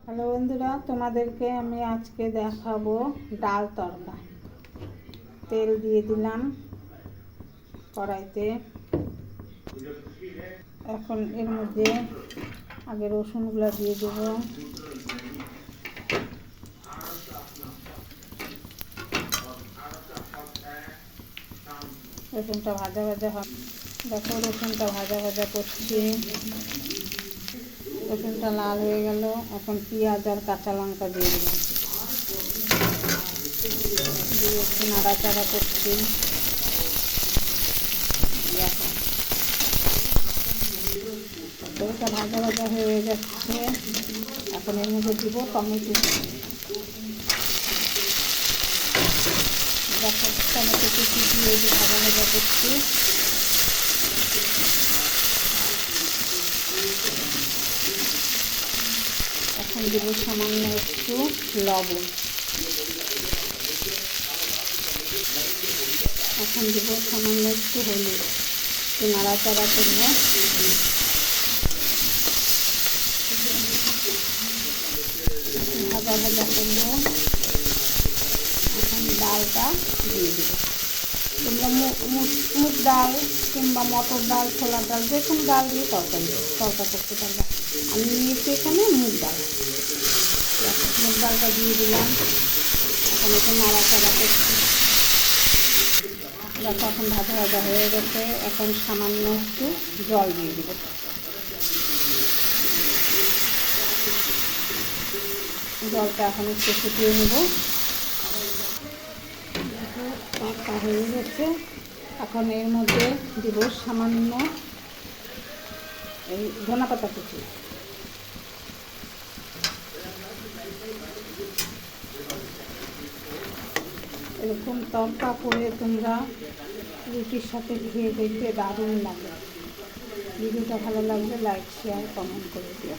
Hello বন্ধুরা, তোমাদেরকে আমি আজকে দেখাবো ডাল তড়কা। তেল দিয়ে দিলাম কড়াইতে। এখন এর মধ্যে আগে রসুনগুলো দিয়ে দেব। রসুনটা ভাজা ভাজা হবে। দেখো রসুনটা ভাজা ভাজা করছি। রসুনটা লাল হয়ে গেল। এখন পেঁয়াজ আর কাঁচা লঙ্কা দিয়ে দিলাম, দিয়ে একটু নাড়াচাড়া করছি। দেখো ওটা ভাজা ভাজা হয়ে যাচ্ছে। এখন এর মধ্যে দিব টমেটো। দেখো টমেটো কুচি দিয়ে ভাজা ভাজা করছি। এখন দিব সামান্য একটু লবণ। এখন দিব সামান্য একটু হলুদ। একটু নাড়াচাড়া করব। ভাজা ভাজা করব। এখন ডালটা দিয়ে দেব। তোমরা মুগ ডাল কিংবা মটর ডাল, ছোলার ডাল, যে কোনো ডাল দিয়ে তরকা করতে পারবে। আমি নিয়েছি এখানে মুগ ডাল। মুগ ডালটা দিয়ে দিলাম। এখন একটু নাড়াচাড়া করছি। দেখো এখন ভাজা ভাজা হয়ে গেছে। এখন সামান্য একটু জল দিয়ে দেব। জলটা এখন একটু ফুটিয়ে নেব। তরকা হয়ে গেছে। এখন এর মধ্যে দিব সামান্য এই ধনেপাতা কুচি। এরকম তরকা করে তোমরা রুটির সাথে খেয়ে দেখতে দারুণ লাগে। ভিডিওটা ভালো লাগলে লাইক, শেয়ার, কমেন্ট করে দিও।